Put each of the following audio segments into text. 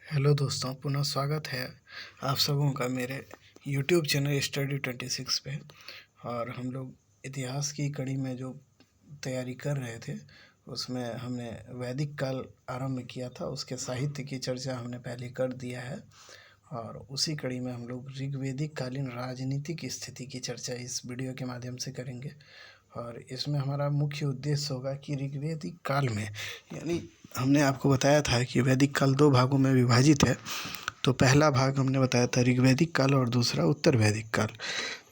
Hello दोस्तों, पुनः स्वागत है आप सबों का मेरे YouTube चैनल स्टडी 26 पे। और हम लोग इतिहास की कड़ी में जो तैयारी कर रहे थे उसमें हमने वैदिक काल आरंभ किया था। उसके साहित्य की चर्चा हमने पहले कर दिया है और उसी कड़ी में हम लोग ऋग्वैदिक कालीन राजनीतिक स्थिति की चर्चा इस वीडियो के माध्यम से करेंगे। और इसमें हमारा मुख्य उद्देश्य होगा कि ऋग्वैदिक काल में, यानी हमने आपको बताया था कि वैदिक काल दो भागों में विभाजित है। तो पहला भाग हमने बताया था ऋग्वैदिक काल और दूसरा उत्तर वैदिक काल।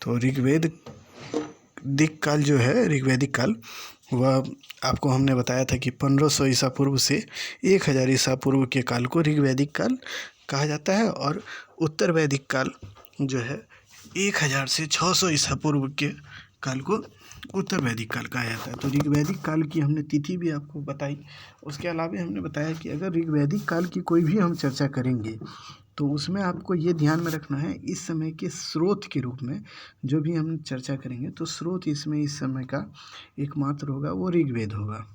तो ऋग्वैदिक काल जो है, ऋग्वैदिक काल, वह आपको हमने बताया था कि 1500 ईसा पूर्व से 1000 ईसा पूर्व के काल को ऋग्वैदिक काल कहा जाता है। और उत्तर वैदिक काल जो है 1000 से 600 ईसा पूर्व के काल को उत्तर वैदिक काल कहा जाता है। तो ऋग्वैदिक काल की हमने तिथि भी आपको बताई। उसके अलावा हमने बताया कि अगर ऋग्वैदिक काल की कोई भी हम चर्चा करेंगे तो उसमें आपको ये ध्यान में रखना है, इस समय के स्रोत के रूप में जो भी हम चर्चा करेंगे तो स्रोत इसमें इस समय का एकमात्र होगा वो ऋग्वेद होगा।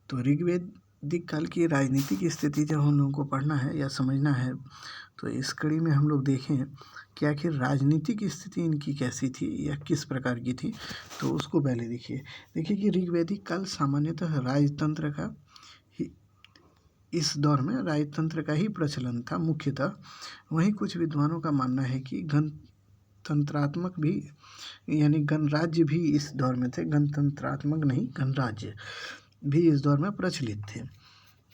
तो ऋग्वैदिक काल की राजनीतिक स्थिति जब हम लोगों को पढ़ना है या समझना है तो इस कड़ी में हम लोग देखें कि आखिर राजनीतिक स्थिति इनकी कैसी थी या किस प्रकार की थी। तो उसको पहले देखिए कि ऋग्वैदिक काल सामान्यतः राजतंत्र का ही, इस दौर में राजतंत्र का ही प्रचलन था मुख्यतः। वहीं कुछ विद्वानों का मानना है कि गणतंत्रात्मक भी, यानी गणराज्य भी इस दौर में थे। गणतंत्रात्मक नहीं, गणराज्य भी इस दौर में प्रचलित थे।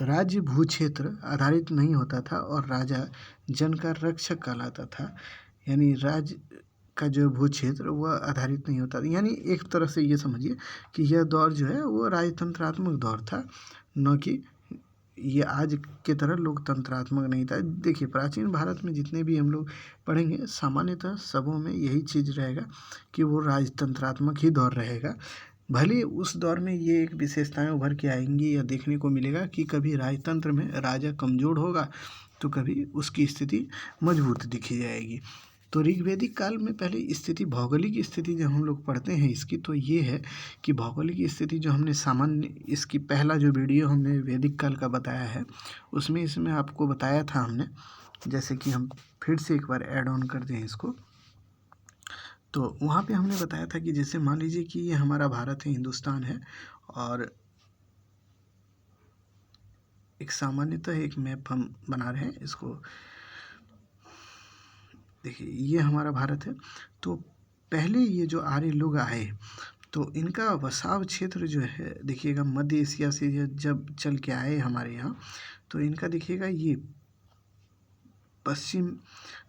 राज्य भूक्षेत्र आधारित नहीं होता था और राजा जन का रक्षक कहलाता था। यानी राज्य का जो भूक्षेत्र वह आधारित नहीं होता, यानी एक तरह से ये समझिए कि यह दौर जो है वो राजतंत्रात्मक दौर था, न कि ये आज के तरह लोकतंत्रात्मक नहीं था। देखिए, प्राचीन भारत में जितने भी हम लोग पढ़ेंगे सामान्यतः सबों में यही चीज़ रहेगा कि वो राजतंत्रात्मक ही दौर रहेगा। भले उस दौर में ये एक विशेषताएं उभर के आएंगी या देखने को मिलेगा कि कभी राजतंत्र में राजा कमज़ोर होगा तो कभी उसकी स्थिति मजबूत दिखी जाएगी। तो ऋग्वैदिक काल में पहले स्थिति, भौगोलिक स्थिति जब हम लोग पढ़ते हैं इसकी, तो ये है कि भौगोलिक स्थिति जो हमने सामान्य, इसकी पहला जो वीडियो हमने वैदिक काल का बताया है उसमें इसमें आपको बताया था हमने, जैसे कि हम फिर से एक बार ऐड ऑन कर दें इसको। तो वहाँ पे हमने बताया था कि जैसे मान लीजिए कि ये हमारा भारत है, हिंदुस्तान है, और एक सामान्यतः एक मैप हम बना रहे हैं इसको। देखिए, ये हमारा भारत है। तो पहले ये जो आर्य लोग आए तो इनका बसाव क्षेत्र जो है, देखिएगा मध्य एशिया से जब चल के आए हमारे यहाँ, तो इनका देखिएगा ये पश्चिम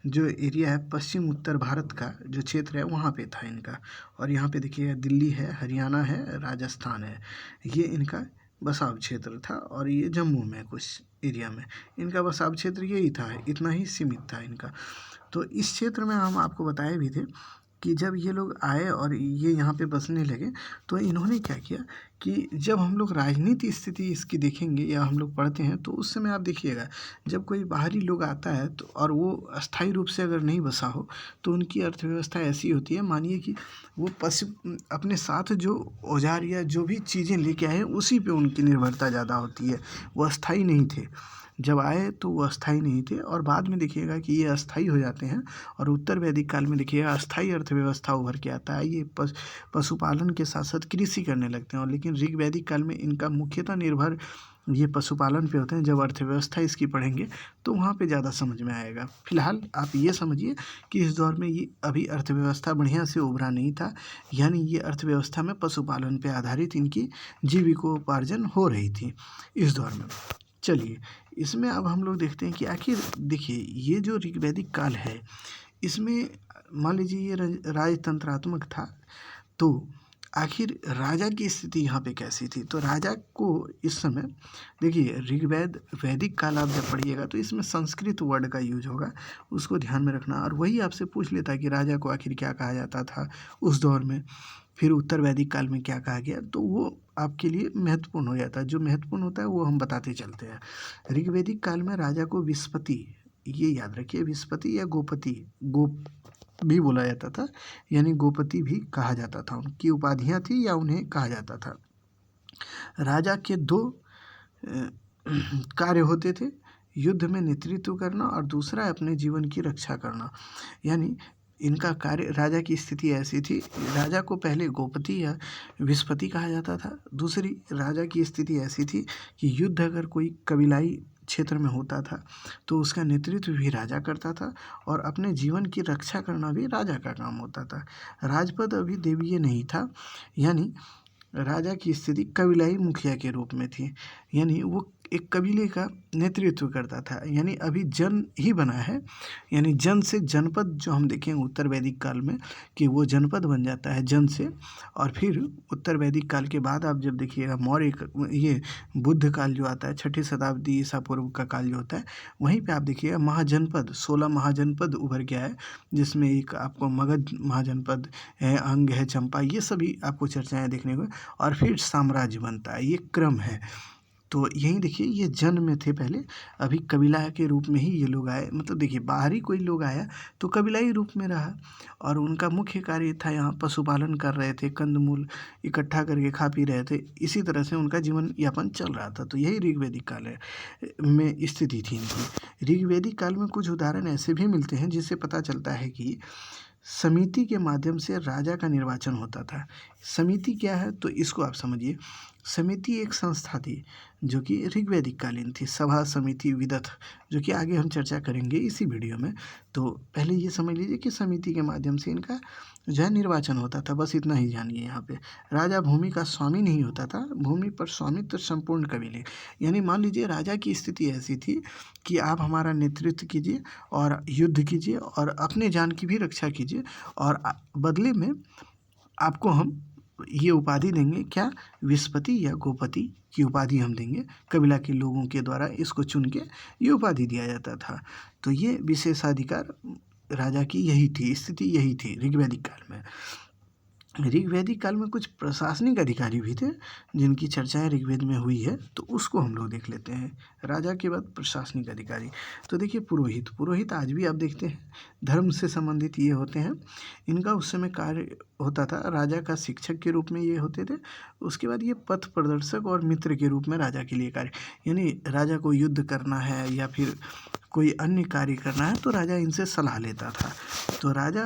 जो एरिया है, पश्चिम उत्तर भारत का जो क्षेत्र है वहाँ पे था इनका। और यहाँ पे देखिएगा दिल्ली है, हरियाणा है, राजस्थान है, ये इनका बसाव क्षेत्र था। और ये जम्मू में कुछ एरिया में इनका बसाव क्षेत्र यही था, इतना ही सीमित था इनका। तो इस क्षेत्र में हम आपको बताए भी थे कि जब ये लोग आए और ये यहाँ पे बसने लगे तो इन्होंने क्या किया कि जब हम लोग राजनीति स्थिति इसकी देखेंगे या हम लोग पढ़ते हैं तो उस समय आप देखिएगा जब कोई बाहरी लोग आता है तो और वो अस्थायी रूप से अगर नहीं बसा हो तो उनकी अर्थव्यवस्था ऐसी होती है, मानिए कि वो अपने साथ जो औजार या जो भी चीज़ें लेके आए उसी पे उनकी निर्भरता ज़्यादा होती है, वो अस्थायी नहीं थे। जब आए तो वो अस्थायी नहीं थे और बाद में देखिएगा कि ये अस्थायी हो जाते हैं। और उत्तर वैदिक काल में देखिएगा अस्थायी अर्थव्यवस्था उभर के आता है, ये पशुपालन के साथ साथ कृषि करने लगते हैं। और लेकिन ऋग्वैदिक काल में इनका मुख्यतः निर्भर ये पशुपालन पे होते हैं। जब अर्थव्यवस्था इसकी पढ़ेंगे तो वहाँ पे ज़्यादा समझ में आएगा। फिलहाल आप ये समझिए कि इस दौर में ये अभी अर्थव्यवस्था बढ़िया से उभरा नहीं था, यानी ये अर्थव्यवस्था में पशुपालन पे आधारित इनकी जीविकोपार्जन हो रही थी इस दौर में। चलिए, इसमें अब हम लोग देखते हैं कि आखिर देखिए ये जो ऋग्वैदिक काल है इसमें मान लीजिए ये राजतंत्रात्मक था, तो आखिर राजा की स्थिति यहाँ पे कैसी थी। तो राजा को इस समय देखिए, वैदिक काल आप जब पढ़िएगा तो इसमें संस्कृत वर्ड का यूज होगा, उसको ध्यान में रखना। और वही आपसे पूछ लेता है कि राजा को आखिर क्या कहा जाता था उस दौर में, फिर उत्तर वैदिक काल में क्या कहा गया, तो वो आपके लिए महत्वपूर्ण हो जाता है। जो महत्वपूर्ण होता है वो हम बताते चलते हैं। ऋग्वैदिक काल में राजा को विस्पति, ये याद रखिए, विस्पति या गोपति, गोप भी बोला जाता था, यानी गोपति भी कहा जाता था, उनकी उपाधियाँ थी या उन्हें कहा जाता था। राजा के दो कार्य होते थे, युद्ध में नेतृत्व करना और दूसरा है अपने जीवन की रक्षा करना। यानी इनका कार्य, राजा की स्थिति ऐसी थी, राजा को पहले गोपति या विस्पति कहा जाता था। दूसरी, राजा की स्थिति ऐसी थी कि युद्ध अगर कोई कबीलाई क्षेत्र में होता था तो उसका नेतृत्व भी राजा करता था और अपने जीवन की रक्षा करना भी राजा का काम होता था। राजपद अभी देवीय नहीं था, यानी राजा की स्थिति कबीलाई मुखिया के रूप में थी, यानी वो एक कबीले का नेतृत्व करता था। यानी अभी जन ही बना है, यानी जन से जनपद जो हम देखेंगे उत्तर वैदिक काल में कि वो जनपद बन जाता है जन से। और फिर उत्तर वैदिक काल के बाद आप जब देखिएगा मौर्य ये बुद्ध काल जो आता है, 6ठी शताब्दी ईसा पूर्व का काल जो होता है, वहीं पे आप देखिएगा महाजनपद, 16 महाजनपद उभर के आए, जिसमें एक आपको मगध महाजनपद है, अंग है, चंपा, ये सभी आपको चर्चाएँ देखने को। और फिर साम्राज्य बनता है, ये क्रम है। तो यहीं देखिए ये जन में थे पहले, अभी कबीला के रूप में ही ये लोग आए। मतलब देखिए बाहरी कोई लोग आया तो कबीलाई रूप में रहा और उनका मुख्य कार्य था यहाँ पशुपालन कर रहे थे, कंदमूल इकट्ठा करके खा पी रहे थे, इसी तरह से उनका जीवन यापन चल रहा था। तो यही ऋग्वैदिक काल में स्थिति थी इनकी। ऋग्वैदिक काल में कुछ उदाहरण ऐसे भी मिलते हैं जिससे पता चलता है कि समिति के माध्यम से राजा का निर्वाचन होता था। समिति क्या है तो इसको आप समझिए। समिति एक संस्था थी जो कि ऋग्वैदिक कालीन थी, सभा समिति विदथ, जो कि आगे हम चर्चा करेंगे इसी वीडियो में। तो पहले ये समझ लीजिए कि समिति के माध्यम से इनका जो है निर्वाचन होता था, बस इतना ही जानिए। यहाँ पे राजा भूमि का स्वामी नहीं होता था, भूमि पर स्वामित्व संपूर्ण कबीले। यानी मान लीजिए राजा की स्थिति ऐसी थी कि आप हमारा नेतृत्व कीजिए और युद्ध कीजिए और अपने जान की भी रक्षा कीजिए और बदले में आपको हम ये उपाधि देंगे, क्या, विस्पति या गोपति की उपाधि हम देंगे। कबीला के लोगों के द्वारा इसको चुन के ये उपाधि दिया जाता था। तो ये विशेषाधिकार राजा की यही थी, स्थिति यही थी ऋग्वैदिक काल में। ऋग्वैदिक काल में कुछ प्रशासनिक अधिकारी भी थे जिनकी चर्चाएं ऋग्वेद में हुई है, तो उसको हम लोग देख लेते हैं। राजा के बाद प्रशासनिक अधिकारी, तो देखिए पुरोहित। पुरोहित आज भी आप देखते हैं धर्म से संबंधित ये होते हैं। इनका उस समय कार्य होता था, राजा का शिक्षक के रूप में ये होते थे। उसके बाद ये पथ प्रदर्शक और मित्र के रूप में राजा के लिए कार्य, यानी राजा को युद्ध करना है या फिर कोई अन्य कार्य करना है तो राजा इनसे सलाह लेता था। तो राजा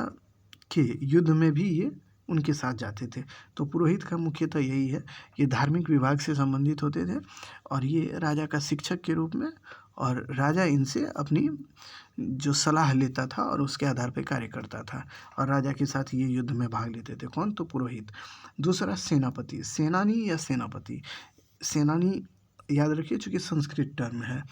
के युद्ध में भी ये उनके साथ जाते थे। तो पुरोहित का मुख्यतः यही है, ये धार्मिक विभाग से संबंधित होते थे और ये राजा का शिक्षक के रूप में, और राजा इनसे अपनी जो सलाह लेता था और उसके आधार पर कार्य करता था और राजा के साथ ये युद्ध में भाग लेते थे। कौन, तो पुरोहित। दूसरा सेनापति, सेनानी या सेनापति। सेनानी याद रखिए चूँकि संस्कृत टर्म है,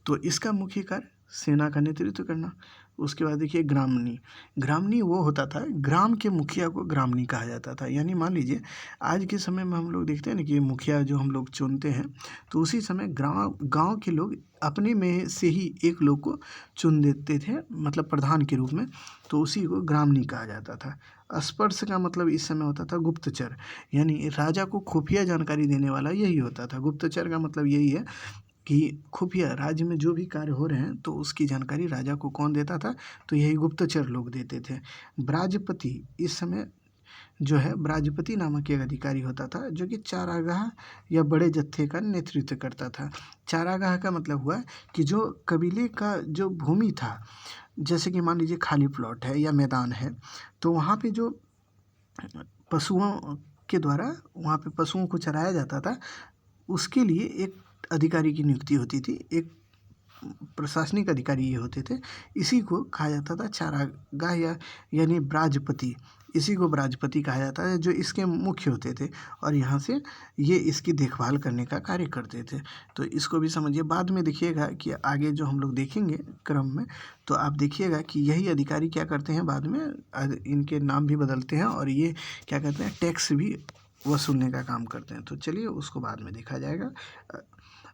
तो इसका मुख्य कार्य सेना का नेतृत्व करना। उसके बाद देखिए ग्रामनी। ग्रामनी वो होता था, ग्राम के मुखिया को ग्रामनी कहा जाता था। यानी मान लीजिए आज के समय में हम लोग देखते हैं ना कि मुखिया जो हम लोग चुनते हैं, तो उसी समय गांव के लोग अपने में से ही एक लोग को चुन देते थे, मतलब प्रधान के रूप में, तो उसी को ग्रामनी कहा जाता था। स्पर्श का मतलब इस समय होता था गुप्तचर, यानी राजा को खुफिया जानकारी देने वाला यही होता था। गुप्तचर का मतलब यही है कि खुफिया राज्य में जो भी कार्य हो रहे हैं तो उसकी जानकारी राजा को कौन देता था, तो यही गुप्तचर लोग देते थे। ब्राजपति, इस समय जो है ब्राजपति नामक एक अधिकारी होता था जो कि चारागाह या बड़े जत्थे का नेतृत्व करता था। चारागाह का मतलब हुआ कि जो कबीले का जो भूमि था, जैसे कि मान लीजिए खाली प्लॉट है या मैदान है, तो वहाँ पे जो पशुओं के द्वारा वहाँ पे पशुओं को चराया जाता था, उसके लिए एक अधिकारी की नियुक्ति होती थी, एक प्रशासनिक अधिकारी ये होते थे। इसी को कहा जाता था चारागाह या यानी ब्राजपति, इसी को ब्राजपति कहा जाता है, जो इसके मुख्य होते थे और यहाँ से ये इसकी देखभाल करने का कार्य करते थे। तो इसको भी समझिए। बाद में देखिएगा कि आगे जो हम लोग देखेंगे क्रम में, तो आप देखिएगा कि यही अधिकारी क्या करते हैं, बाद में इनके नाम भी बदलते हैं और ये क्या करते हैं, टैक्स भी वसूलने का काम करते हैं। तो चलिए उसको बाद में देखा जाएगा।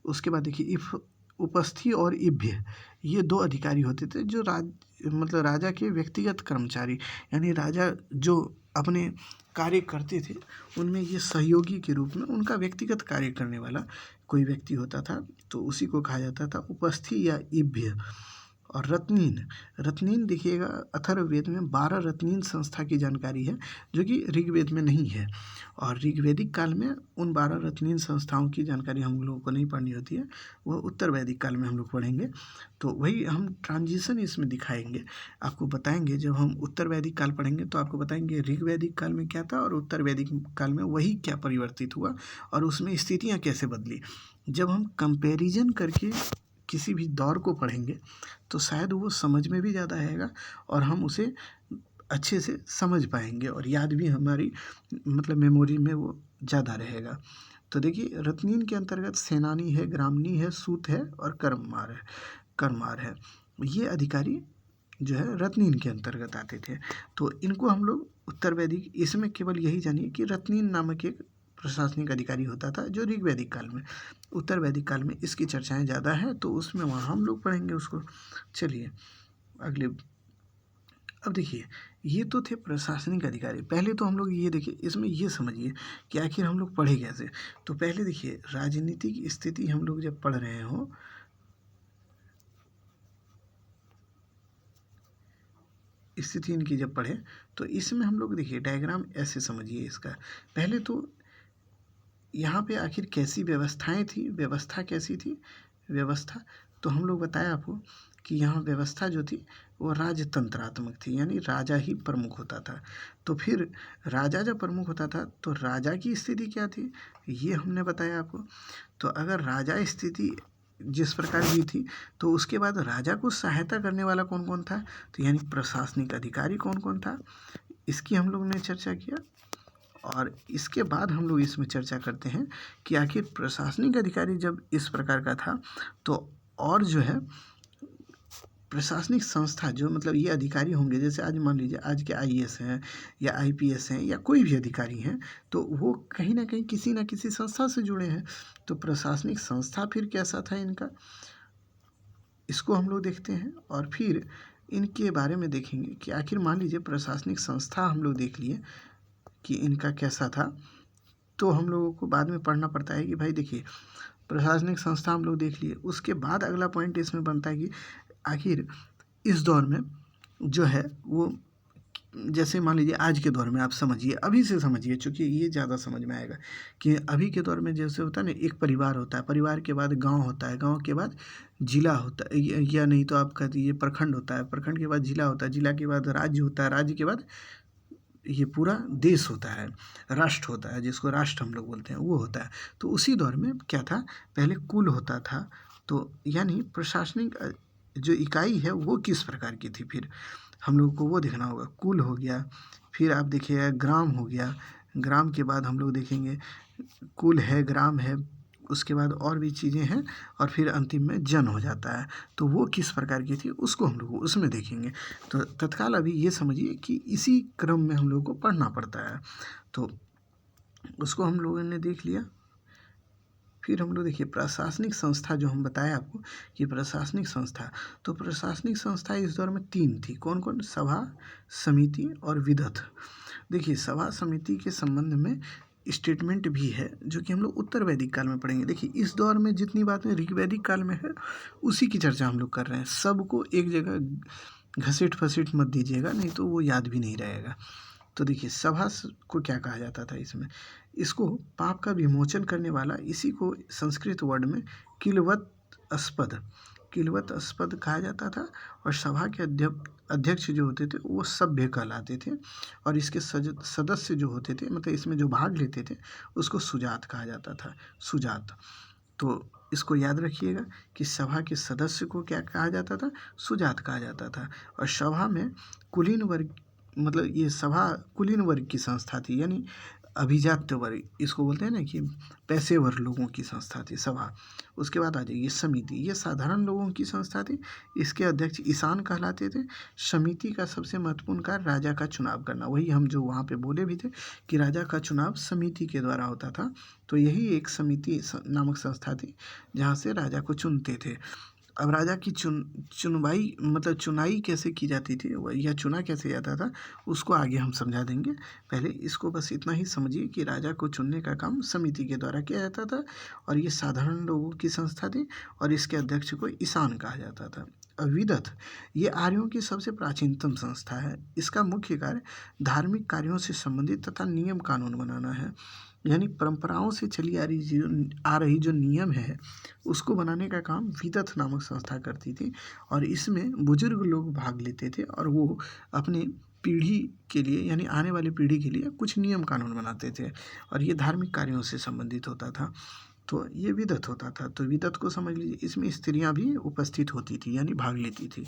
उसके बाद देखिए उपस्थि और इभ्य, ये दो अधिकारी होते थे जो मतलब राजा के व्यक्तिगत कर्मचारी, यानी राजा जो अपने कार्य करते थे उनमें ये सहयोगी के रूप में उनका व्यक्तिगत कार्य करने वाला कोई व्यक्ति होता था, तो उसी को कहा जाता था उपस्थि या इभ्य। और रत्नीन, रत्नीन देखिएगा अथर्ववेद में 12 रत्नीन संस्था की जानकारी है जो कि ऋग्वेद में नहीं है। और ऋग्वेदिक काल में उन 12 रत्नीन संस्थाओं की जानकारी हम लोगों को नहीं पढ़नी होती है, वो उत्तर वैदिक काल में हम लोग पढ़ेंगे। तो वही हम ट्रांजिशन इसमें दिखाएंगे, आपको बताएंगे। जब हम उत्तर वैदिक काल पढ़ेंगे तो आपको बताएंगे ऋग्वैदिक काल में क्या था और उत्तर वैदिक काल में वही क्या परिवर्तित हुआ और उसमें स्थितियाँ कैसे बदली। जब हम कंपैरिजन करके किसी भी दौर को पढ़ेंगे तो शायद वो समझ में भी ज़्यादा आएगा और हम उसे अच्छे से समझ पाएंगे और याद भी हमारी मतलब मेमोरी में वो ज़्यादा रहेगा। तो देखिए रत्नीन के अंतर्गत सेनानी है, ग्रामनी है, सूत है और कर्मार है। ये अधिकारी जो है रत्नीन के अंतर्गत आते थे। तो इनको हम लोग उत्तर वैदिक, इसमें केवल यही जानिए कि रत्नीन नामक एक प्रशासनिक अधिकारी होता था जो ऋग्वैदिक काल में, उत्तर वैदिक काल में इसकी चर्चाएं ज़्यादा है तो उसमें वहाँ हम लोग पढ़ेंगे उसको। चलिए अगले, अब देखिए ये तो थे प्रशासनिक अधिकारी। पहले तो हम लोग ये देखिए, इसमें ये समझिए कि आखिर हम लोग पढ़े कैसे। तो पहले देखिए राजनीतिक स्थिति हम लोग जब पढ़ रहे हो, स्थिति इनकी जब पढ़े तो इसमें हम लोग देखिए डायग्राम ऐसे समझिए इसका। पहले तो यहाँ पे आखिर कैसी व्यवस्थाएं थी, व्यवस्था कैसी थी, व्यवस्था तो हम लोग बताया आपको कि यहाँ व्यवस्था जो थी वो राजतंत्रात्मक थी, यानी राजा ही प्रमुख होता था। तो फिर राजा जब प्रमुख होता था तो राजा की स्थिति क्या थी ये हमने बताया आपको। तो अगर राजा स्थिति जिस प्रकार की थी तो उसके बाद राजा को सहायता करने वाला कौन कौन था, तो यानी प्रशासनिक अधिकारी कौन कौन था, इसकी हम लोग ने चर्चा किया। और इसके बाद हम लोग इसमें चर्चा करते हैं कि आखिर प्रशासनिक अधिकारी जब इस प्रकार का था तो और जो है प्रशासनिक संस्था जो मतलब ये अधिकारी होंगे, जैसे आज मान लीजिए आज के आईएएस हैं या आईपीएस हैं या कोई भी अधिकारी हैं तो वो कहीं ना कहीं किसी न किसी संस्था से जुड़े हैं। तो प्रशासनिक संस्था फिर कैसा था इनका, इसको हम लोग देखते हैं और फिर इनके बारे में देखेंगे कि आखिर मान लीजिए प्रशासनिक संस्था हम लोग देख लिए कि इनका कैसा था। तो हम लोगों को बाद में पढ़ना पड़ता है कि भाई देखिए प्रशासनिक संस्था हम लोग देख लिए, उसके बाद अगला पॉइंट इसमें बनता है कि आखिर इस दौर में जो है वो, जैसे मान लीजिए आज के दौर में आप समझिए, अभी से समझिए चूँकि ये ज़्यादा समझ में आएगा कि अभी के दौर में जैसे होता है ना, एक परिवार होता है, परिवार के बाद गांव होता है, गांव के बाद जिला होता है, या नहीं तो आप कह दीजिए प्रखंड होता है, प्रखंड के बाद जिला होता है, जिला के बाद राज्य होता है, राज्य के बाद ये पूरा देश होता है, राष्ट्र होता है, जिसको राष्ट्र हम लोग बोलते हैं वो होता है। तो उसी दौर में क्या था, पहले कुल होता था। तो यानी प्रशासनिक जो इकाई है वो किस प्रकार की थी, फिर हम लोग को वो देखना होगा। कुल हो गया, फिर आप देखिएगा ग्राम हो गया, ग्राम के बाद हम लोग देखेंगे कुल है, ग्राम है, उसके बाद और भी चीज़ें हैं और फिर अंतिम में जन हो जाता है। तो वो किस प्रकार की थी उसको हम लोग उसमें देखेंगे। तो तत्काल अभी ये समझिए कि इसी क्रम में हम लोग को पढ़ना पड़ता है। तो उसको हम लोगों ने देख लिया। फिर हम लोग देखिए प्रशासनिक संस्था जो हम बताया आपको कि प्रशासनिक संस्था, तो प्रशासनिक संस्था इस दौर में 3 थी। कौन कौन, सभा, समिति और विदथ। देखिए सभा समिति के संबंध में स्टेटमेंट भी है जो कि हम लोग उत्तर वैदिक काल में पढ़ेंगे। देखिए इस दौर में जितनी बातें ऋग्वैदिक काल में है उसी की चर्चा हम लोग कर रहे हैं। सबको एक जगह घसीट फसीट मत दीजिएगा, नहीं तो वो याद भी नहीं रहेगा। तो देखिए सभा को क्या कहा जाता था इसमें, इसको पाप का विमोचन करने वाला, इसी को संस्कृत वर्ड में किलवत अस्पद कहा जाता था। और सभा के अध्यक्ष जो होते थे वो सभ्य कहलाते थे और इसके सदस्य जो होते थे, मतलब इसमें जो भाग लेते थे उसको सुजात कहा जाता था, सुजात। तो इसको याद रखिएगा कि सभा के सदस्य को क्या कहा जाता था, सुजात कहा जाता था। और सभा में कुलीन वर्ग, मतलब ये सभा कुलीन वर्ग की संस्था थी, यानी अभिजात्य वर्ग, इसको बोलते हैं ना कि पेशेवर लोगों की संस्था थी सभा। उसके बाद आ जाइए समिति, ये साधारण लोगों की संस्था थी, इसके अध्यक्ष ईशान कहलाते थे। समिति का सबसे महत्वपूर्ण कार्य राजा का चुनाव करना, वही हम जो वहाँ पे बोले भी थे कि राजा का चुनाव समिति के द्वारा होता था। तो यही एक समिति नामक संस्था थी जहाँ से राजा को चुनते थे। अब राजा की चुनवाई मतलब चुनाई कैसे की जाती थी या चुना कैसे जाता था, उसको आगे हम समझा देंगे। पहले इसको बस इतना ही समझिए कि राजा को चुनने का काम समिति के द्वारा किया जाता था और ये साधारण लोगों की संस्था थी और इसके अध्यक्ष को ईशान कहा जाता था। विदथ ये आर्यों की सबसे प्राचीनतम संस्था है। इसका मुख्य कार्य धार्मिक कार्यों से संबंधित तथा नियम कानून बनाना है। यानी परंपराओं से चली आ रही जो नियम है उसको बनाने का काम विदथ नामक संस्था करती थी और इसमें बुजुर्ग लोग भाग लेते थे और वो अपने पीढ़ी के लिए यानी आने वाली पीढ़ी के लिए कुछ नियम कानून बनाते थे और ये धार्मिक कार्यों से संबंधित होता था। तो ये विदत होता था। तो विदत को समझ लीजिए, इसमें स्त्रियां भी उपस्थित होती थी यानी भाग लेती थी।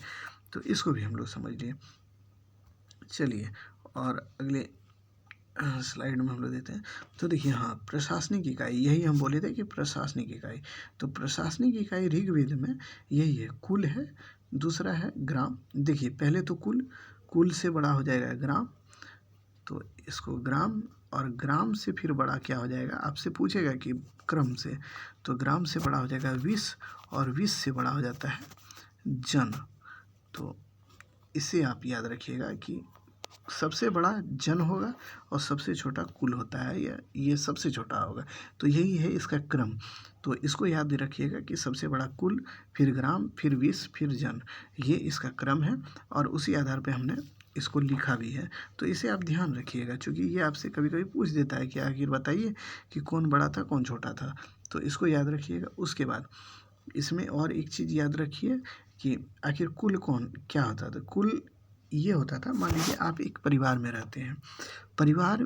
तो इसको भी हम लोग समझ लिए। चलिए और अगले स्लाइड में हम लोग देते हैं। तो देखिए हाँ, प्रशासनिक इकाई, यही हम बोले थे कि प्रशासनिक इकाई। तो प्रशासनिक इकाई ऋग्वेद में यही है, कुल है, दूसरा है ग्राम। देखिए पहले तो कुल से बड़ा हो जाएगा ग्राम, तो इसको ग्राम, और ग्राम से फिर बड़ा क्या हो जाएगा, आपसे पूछेगा कि क्रम से, तो ग्राम से बड़ा हो जाएगा विश्व और विश्व से बड़ा हो जाता है जन। तो इसे आप याद रखिएगा कि सबसे बड़ा जन होगा और सबसे छोटा कुल होता है, या ये सबसे छोटा होगा। तो यही है इसका क्रम। तो इसको याद रखिएगा कि सबसे बड़ा कुल, फिर ग्राम, फिर विश्व, फिर जन, ये इसका क्रम है और उसी आधार पे हमने इसको लिखा भी है। तो इसे आप ध्यान रखिएगा, क्योंकि ये आपसे कभी कभी पूछ देता है कि आखिर बताइए कि कौन बड़ा था कौन छोटा था। तो इसको याद रखिएगा। उसके बाद इसमें और एक चीज़ याद रखिए कि आखिर कुल कौन क्या होता था। कुल ये होता था, मान लीजिए आप एक परिवार में रहते हैं, परिवार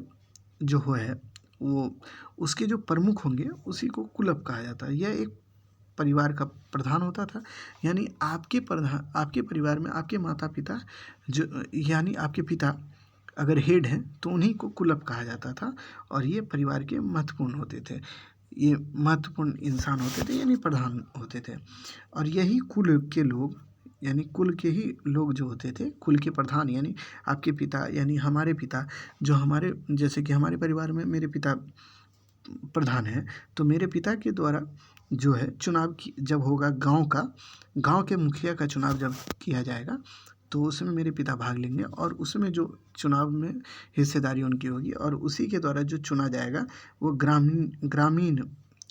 जो है वो उसके जो प्रमुख होंगे उसी को कुलप कहा जाता है। यह एक परिवार का प्रधान होता था। यानी आपके परिवार में आपके माता पिता जो, यानी आपके पिता अगर हेड हैं तो उन्हीं को कुलप कहा जाता था और ये परिवार के महत्वपूर्ण होते थे, ये महत्वपूर्ण इंसान होते थे यानी प्रधान होते थे। और यही कुल के लोग यानी कुल के ही लोग जो होते थे, कुल के प्रधान यानी आपके पिता यानी हमारे पिता, जो हमारे जैसे कि हमारे परिवार में मेरे पिता प्रधान है, तो मेरे पिता के द्वारा जो है चुनाव की जब होगा गांव के मुखिया का चुनाव जब किया जाएगा तो उसमें मेरे पिता भाग लेंगे और उसमें जो चुनाव में हिस्सेदारी उनकी होगी और उसी के द्वारा जो चुना जाएगा वो ग्रामीण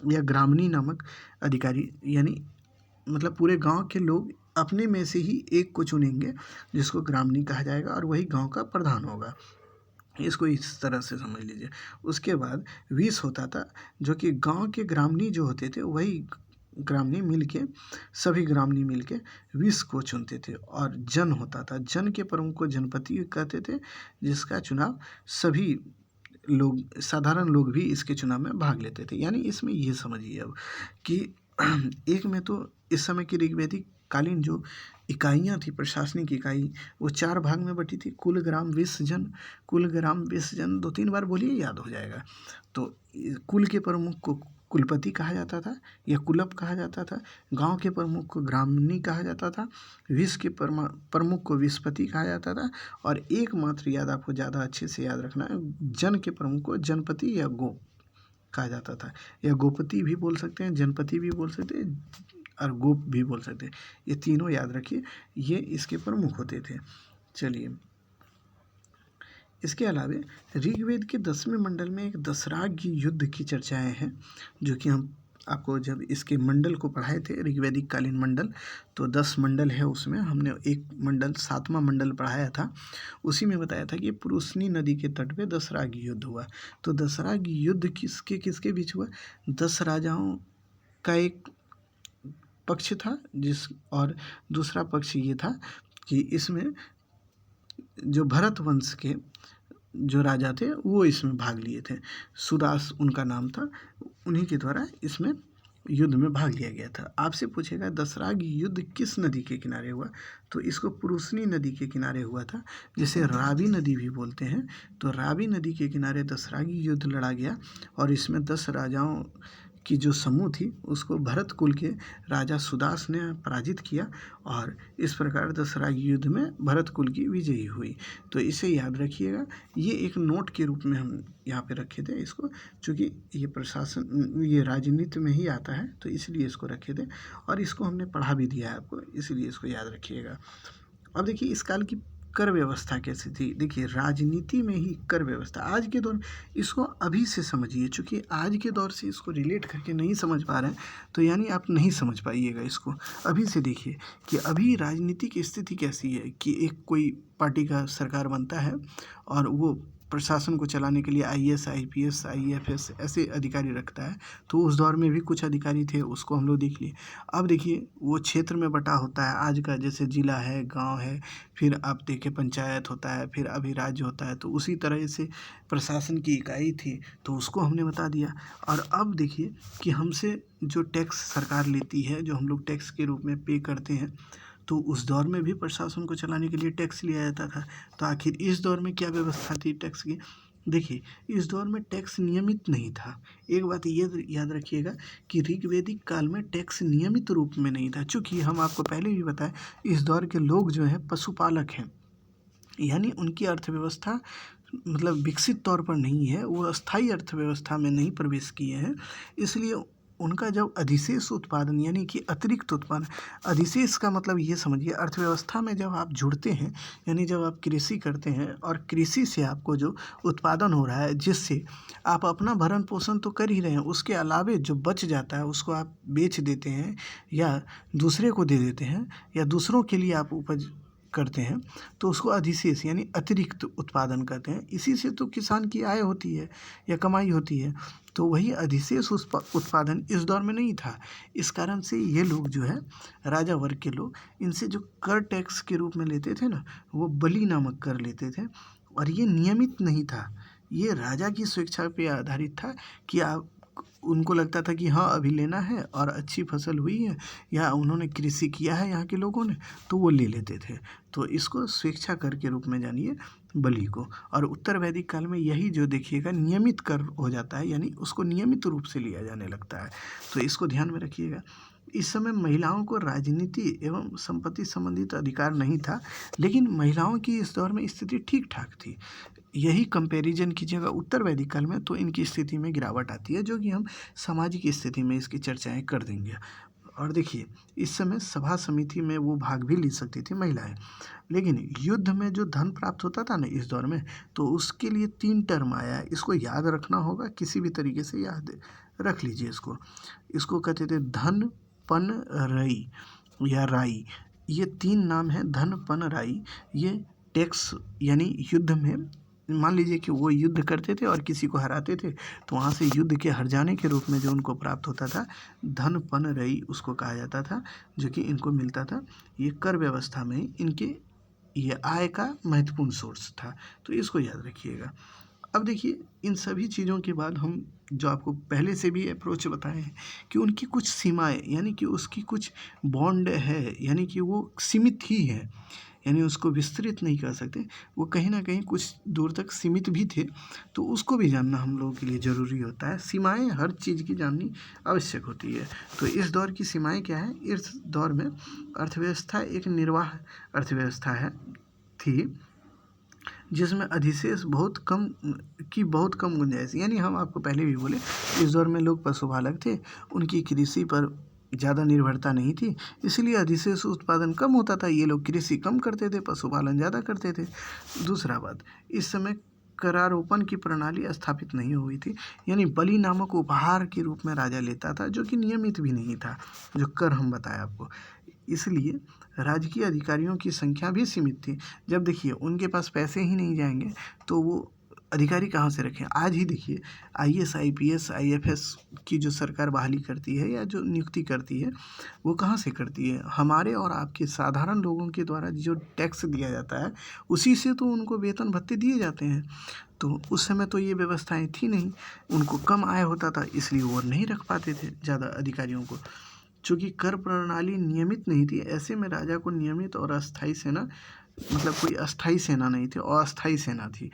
या ग्रामणी नामक अधिकारी, यानी मतलब पूरे गांव के लोग अपने में से ही एक को चुनेंगे जिसको ग्रामणी कहा जाएगा और वही गांव का प्रधान होगा। इसको इस तरह से समझ लीजिए। उसके बाद विस होता था, जो कि गांव के ग्रामणी जो होते थे वही ग्रामणी मिलके, सभी ग्रामणी मिलके विस को चुनते थे। और जन होता था, जन के प्रमुख को जनपति कहते थे, जिसका चुनाव सभी लोग, साधारण लोग भी इसके चुनाव में भाग लेते थे। यानी इसमें ये समझिए अब कि एक में तो इस समय की ऋग्वैदिक कालीन जो इकाइयाँ थी, प्रशासनिक इकाई, वो 4 भाग में बटी थी, कुल ग्राम विश्व जन। कुल ग्राम विश्व जन 2-3 बार बोलिए, याद हो जाएगा। तो कुल के प्रमुख को कुलपति कहा जाता था या कुलप कहा जाता था, गांव के प्रमुख को ग्रामणी कहा जाता था, विश्व के प्रमुख को विश्वपति कहा जाता था और एकमात्र याद आपको ज़्यादा अच्छे से याद रखना है, जन के प्रमुख को जनपति या गोप कहा जाता था, या गोपति भी बोल सकते हैं, जनपति भी बोल सकते हैं और गोप भी बोल सकते हैं। ये तीनों याद रखिए, ये इसके प्रमुख होते थे। चलिए, इसके अलावे ऋग्वेद के 10वें मंडल में एक दशराग युद्ध की चर्चाएं हैं, जो कि हम आपको जब इसके मंडल को पढ़ाए थे, ऋग्वैदिक कालीन मंडल, तो 10 मंडल है, उसमें हमने एक मंडल 7वां मंडल पढ़ाया था। उसी में बताया था कि पुरुषनी नदी के तट पे दशराग युद्ध हुआ। तो दशराग युद्ध किसके बीच हुआ? 10 राजाओं का एक पक्ष था और दूसरा पक्ष ये था कि इसमें जो भरत वंश के जो राजा थे वो इसमें भाग लिए थे, सुदास उनका नाम था, उन्हीं के द्वारा इसमें युद्ध में भाग लिया गया था। आपसे पूछेगा दशराग युद्ध किस नदी के किनारे हुआ, तो इसको पुरुषनी नदी के किनारे हुआ था, जिसे रावी नदी भी बोलते हैं। तो रावी नदी के किनारे दशराग युद्ध लड़ा गया और इसमें 10 राजाओं की जो समूह थी उसको भरत कुल के राजा सुदास ने पराजित किया और इस प्रकार दसहरा युद्ध में भरत कुल की विजयी हुई। तो इसे याद रखिएगा, ये एक नोट के रूप में हम यहाँ पे रखे थे इसको, चूँकि ये प्रशासन ये राजनीति में ही आता है तो इसलिए इसको रखे थे और इसको हमने पढ़ा भी दिया है आपको, इसलिए इसको याद रखिएगा। अब देखिए इस काल की कर व्यवस्था कैसी थी। देखिए राजनीति में ही कर व्यवस्था आज के दौर में, इसको अभी से समझिए, चूँकि आज के दौर से इसको रिलेट करके नहीं समझ पा रहे हैं तो यानी आप नहीं समझ पाइएगा इसको। अभी से देखिए कि अभी राजनीतिक स्थिति कैसी है कि एक कोई पार्टी का सरकार बनता है और वो प्रशासन को चलाने के लिए आईएएस, आईपीएस, आईएफएस ऐसे अधिकारी रखता है। तो उस दौर में भी कुछ अधिकारी थे, उसको हम लोग देख लिए। अब देखिए वो क्षेत्र में बँटा होता है आज का, जैसे ज़िला है, गांव है, फिर आप देखें पंचायत होता है, फिर अभी राज्य होता है। तो उसी तरह से प्रशासन की इकाई थी तो उसको हमने बता दिया। और अब देखिए कि हमसे जो टैक्स सरकार लेती है, जो हम लोग टैक्स के रूप में पे करते हैं, तो उस दौर में भी प्रशासन को चलाने के लिए टैक्स लिया जाता था। तो आखिर इस दौर में क्या व्यवस्था थी टैक्स की? देखिए इस दौर में टैक्स नियमित नहीं था। एक बात ये याद रखिएगा कि ऋग्वेदिक काल में टैक्स नियमित रूप में नहीं था, चूँकि हम आपको पहले भी बताएं इस दौर के लोग जो हैं पशुपालक हैं, यानी उनकी अर्थव्यवस्था मतलब विकसित तौर पर नहीं है, वो अस्थायी अर्थव्यवस्था में नहीं प्रवेश किए हैं। इसलिए उनका जब अधिशेष उत्पादन यानी कि अतिरिक्त उत्पादन, अधिशेष का मतलब ये समझिए अर्थव्यवस्था में जब आप जुड़ते हैं, यानी जब आप कृषि करते हैं और कृषि से आपको जो उत्पादन हो रहा है जिससे आप अपना भरण पोषण तो कर ही रहे हैं, उसके अलावे जो बच जाता है उसको आप बेच देते हैं या दूसरे को दे देते हैं या दूसरों के लिए आप उपज करते हैं, तो उसको अधिशेष यानी अतिरिक्त उत्पादन कहते हैं। इसी से तो किसान की आय होती है या कमाई होती है। तो वही अधिशेष उत्पादन इस दौर में नहीं था। इस कारण से ये लोग जो है राजा वर्ग के लोग, इनसे जो कर टैक्स के रूप में लेते थे ना, वो बलि नामक कर लेते थे और ये नियमित नहीं था। ये राजा की स्वेच्छा पे आधारित था कि आप उनको लगता था कि हाँ अभी लेना है और अच्छी फसल हुई है या उन्होंने कृषि किया है यहाँ के लोगों ने, तो वो ले लेते थे। तो इसको स्वेच्छा कर के रूप में जानिए बलि को। और उत्तर वैदिक काल में यही जो देखिएगा नियमित कर हो जाता है, यानी उसको नियमित रूप से लिया जाने लगता है। तो इसको ध्यान में रखिएगा। इस समय महिलाओं को राजनीति एवं संपत्ति संबंधित अधिकार नहीं था, लेकिन महिलाओं की इस दौर में स्थिति ठीक ठाक थी। यही कंपैरिजन कीजिएगा उत्तर वैदिक काल में, तो इनकी स्थिति में गिरावट आती है, जो कि हम सामाजिक स्थिति में इसकी चर्चाएं कर देंगे। और देखिए इस समय सभा समिति में वो भाग भी ले सकती थी महिलाएं, लेकिन युद्ध में जो धन प्राप्त होता था ना इस दौर में, तो उसके लिए 3 टर्म आया है, इसको याद रखना होगा, किसी भी तरीके से याद रख लीजिए इसको कहते थे धन पन रई या राई। ये 3 नाम है, धन पन राई। ये टैक्स यानी युद्ध में मान लीजिए कि वो युद्ध करते थे और किसी को हराते थे, तो वहाँ से युद्ध के हर जाने के रूप में जो उनको प्राप्त होता था धन पन रई उसको कहा जाता था, जो कि इनको मिलता था। ये कर व्यवस्था में इनके ये आय का महत्वपूर्ण सोर्स था। तो इसको याद रखिएगा। अब देखिए इन सभी चीज़ों के बाद हम जो आपको पहले से भी अप्रोच बताए हैं कि उनकी कुछ सीमाएं यानी कि उसकी कुछ बॉन्ड है, यानी कि वो सीमित ही है, यानी उसको विस्तृत नहीं कर सकते, वो कहीं ना कहीं कुछ दूर तक सीमित भी थे। तो उसको भी जानना हम लोगों के लिए ज़रूरी होता है। सीमाएं हर चीज़ की जाननी आवश्यक होती है। तो इस दौर की सीमाएं क्या है? इस दौर में अर्थव्यवस्था एक निर्वाह अर्थव्यवस्था थी, जिसमें अधिशेष बहुत कम गुंजाइश, यानी हम आपको पहले भी बोले इस दौर में लोग पशुपालक थे, उनकी कृषि पर ज़्यादा निर्भरता नहीं थी, इसलिए अधिशेष उत्पादन कम होता था। ये लोग कृषि कम करते थे, पशुपालन ज़्यादा करते थे। दूसरा बात, इस समय करारोपण की प्रणाली स्थापित नहीं हुई थी, यानी बलि नामक उपहार के रूप में राजा लेता था, जो कि नियमित भी नहीं था, जो कर हम बताए आपको। इसलिए राजकीय अधिकारियों की संख्या भी सीमित थी। जब देखिए उनके पास पैसे ही नहीं जाएंगे तो वो अधिकारी कहाँ से रखें? आज ही देखिए आईएएस, आईपीएस, आईएफएस की जो सरकार बहाली करती है या जो नियुक्ति करती है, वो कहाँ से करती है? हमारे और आपके साधारण लोगों के द्वारा जो टैक्स दिया जाता है उसी से तो उनको वेतन भत्ते दिए जाते हैं। तो उस समय तो ये व्यवस्थाएं थी नहीं, उनको कम आय होता था, इसलिए वो नहीं रख पाते थे ज़्यादा अधिकारियों को। चूँकि कर प्रणाली नियमित नहीं थी, ऐसे में राजा को नियमित और अस्थायी सेना मतलब कोई अस्थायी सेना नहीं थी, अस्थायी सेना थी।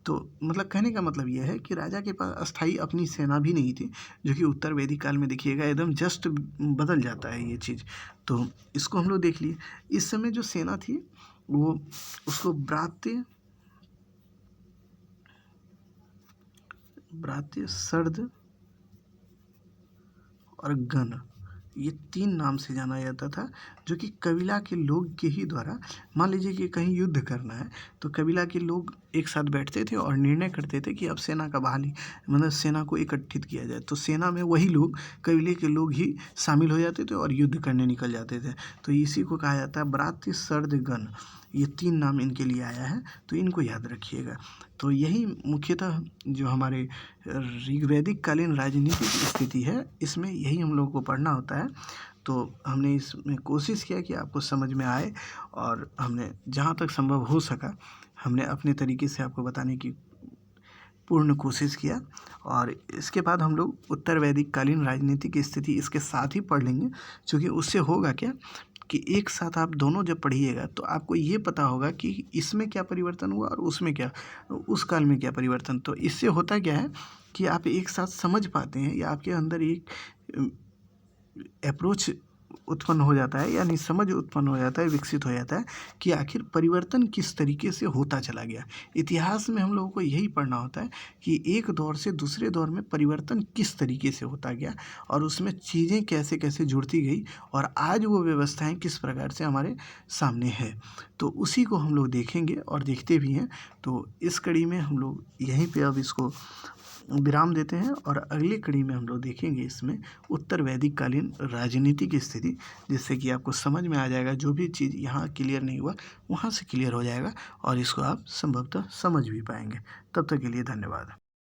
तो मतलब कहने का मतलब ये है कि राजा के पास अस्थाई अपनी सेना भी नहीं थी, जो कि उत्तर वैदिक काल में देखिएगा एकदम जस्ट बदल जाता है ये चीज़। तो इसको हम लोग देख लिए। इस समय जो सेना थी वो उसको ब्रात्य, सर्द और गण, ये 3 नाम से जाना जाता था, जो कि कबीला के लोग के ही द्वारा, मान लीजिए कि कहीं युद्ध करना है तो कबीला के लोग एक साथ बैठते थे और निर्णय करते थे कि अब सेना का बहाली, मतलब सेना को एकत्रित किया जाए। तो सेना में वही लोग, कबीले के लोग ही शामिल हो जाते थे और युद्ध करने निकल जाते थे। तो इसी को कहा जाता है ब्रात्य, सर्द, गण, ये 3 नाम इनके लिए आया है, तो इनको याद रखिएगा। तो यही मुख्यतः जो हमारे ऋग्वैदिक कालीन राजनीतिक स्थिति है, इसमें यही हम लोगों को पढ़ना होता है। तो हमने इसमें कोशिश किया कि आपको समझ में आए, और हमने जहाँ तक संभव हो सका हमने अपने तरीके से आपको बताने की पूर्ण कोशिश किया। और इसके बाद हम लोग उत्तर वैदिक कालीन राजनीतिक स्थिति इसके साथ ही पढ़ लेंगे, क्योंकि उससे होगा क्या कि एक साथ आप दोनों जब पढ़िएगा तो आपको ये पता होगा कि इसमें क्या परिवर्तन हुआ और उसमें क्या, उस काल में क्या परिवर्तन। तो इससे होता क्या है कि आप एक साथ समझ पाते हैं, या आपके अंदर एक अप्रोच उत्पन्न हो जाता है, यानी समझ उत्पन्न हो जाता है, विकसित हो जाता है कि आखिर परिवर्तन किस तरीके से होता चला गया। इतिहास में हम लोगों को यही पढ़ना होता है कि एक दौर से दूसरे दौर में परिवर्तन किस तरीके से होता गया, और उसमें चीज़ें कैसे कैसे जुड़ती गई, और आज वो व्यवस्थाएं किस प्रकार से हमारे सामने है। तो उसी को हम लोग देखेंगे और देखते भी हैं। तो इस कड़ी में हम लोग यहीं पे अब इसको विराम देते हैं, और अगली कड़ी में हम लोग देखेंगे इसमें उत्तर वैदिक कालीन राजनीति की स्थिति, जिससे कि आपको समझ में आ जाएगा, जो भी चीज़ यहाँ क्लियर नहीं हुआ वहाँ से क्लियर हो जाएगा, और इसको आप संभवतः समझ भी पाएंगे। तब तक के लिए धन्यवाद।